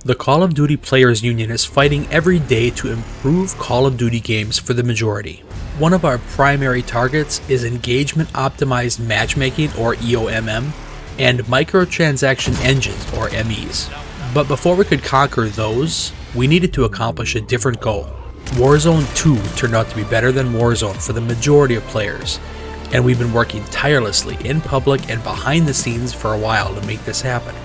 The Call of Duty Players Union is fighting every day to improve Call of Duty games for the majority. One of our primary targets is engagement optimized matchmaking, or EOMM, and microtransaction engines, or MEs. But before we could conquer those, we needed to accomplish a different goal. Warzone 2 turned out to be better than Warzone for the majority of players, and we've been working tirelessly in public and behind the scenes for a while to make this happen.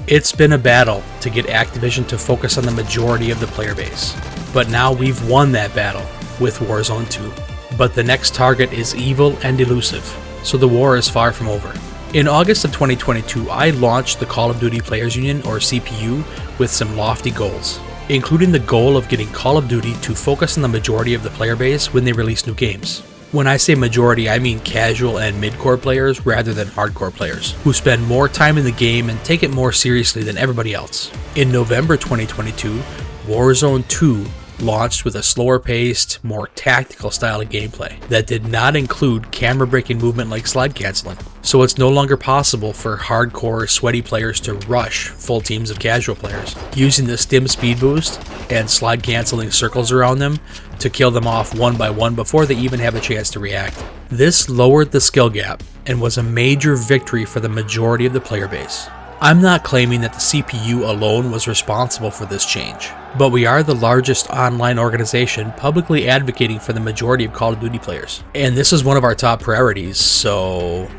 It's been a battle to get Activision to focus on the majority of the player base, but now we've won that battle with Warzone 2. But the next target is evil and elusive, so the war is far from over. In August of 2022, I launched the Call of Duty Players Union, or CPU, with some lofty goals, including the goal of getting Call of Duty to focus on the majority of the player base when they release new games. When I say majority, I mean casual and mid-core players rather than hardcore players, who spend more time in the game and take it more seriously than everybody else. In November 2022, Warzone 2 launched with a slower-paced, more tactical style of gameplay that did not include camera-breaking movement like slide canceling. So it's no longer possible for hardcore, sweaty players to rush full teams of casual players, using the stim speed boost and slide canceling circles around them to kill them off one by one before they even have a chance to react. This lowered the skill gap and was a major victory for the majority of the player base. I'm not claiming that the CPU alone was responsible for this change, but we are the largest online organization publicly advocating for the majority of Call of Duty players, and this is one of our top priorities, so...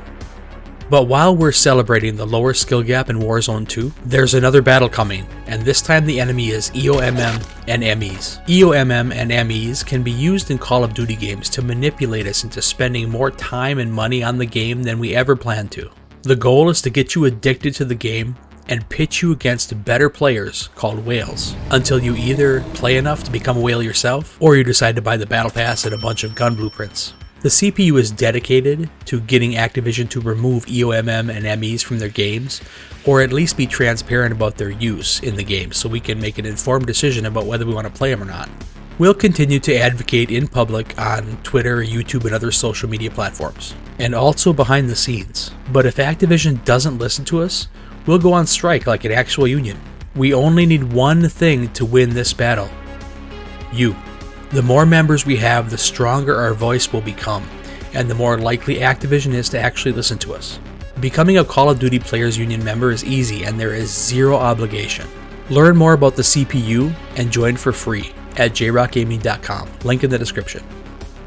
But while we're celebrating the lower skill gap in Warzone 2, there's another battle coming, and this time the enemy is EOMM and MEs. EOMM and MEs can be used in Call of Duty games to manipulate us into spending more time and money on the game than we ever planned to. The goal is to get you addicted to the game and pitch you against better players called whales, until you either play enough to become a whale yourself, or you decide to buy the battle pass and a bunch of gun blueprints. The CPU is dedicated to getting Activision to remove EOMM and MEs from their games, or at least be transparent about their use in the game so we can make an informed decision about whether we want to play them or not. We'll continue to advocate in public on Twitter, YouTube, and other social media platforms, and also behind the scenes. But if Activision doesn't listen to us, we'll go on strike like an actual union. We only need one thing to win this battle: you. The more members we have, the stronger our voice will become, and the more likely Activision is to actually listen to us. Becoming a Call of Duty Players Union member is easy, and there is zero obligation. Learn more about the CPU and join for free at jrockgaming.com, link in the description.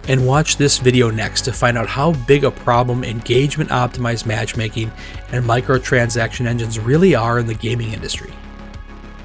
And watch this video next to find out how big a problem engagement optimized matchmaking and microtransaction engines really are in the gaming industry.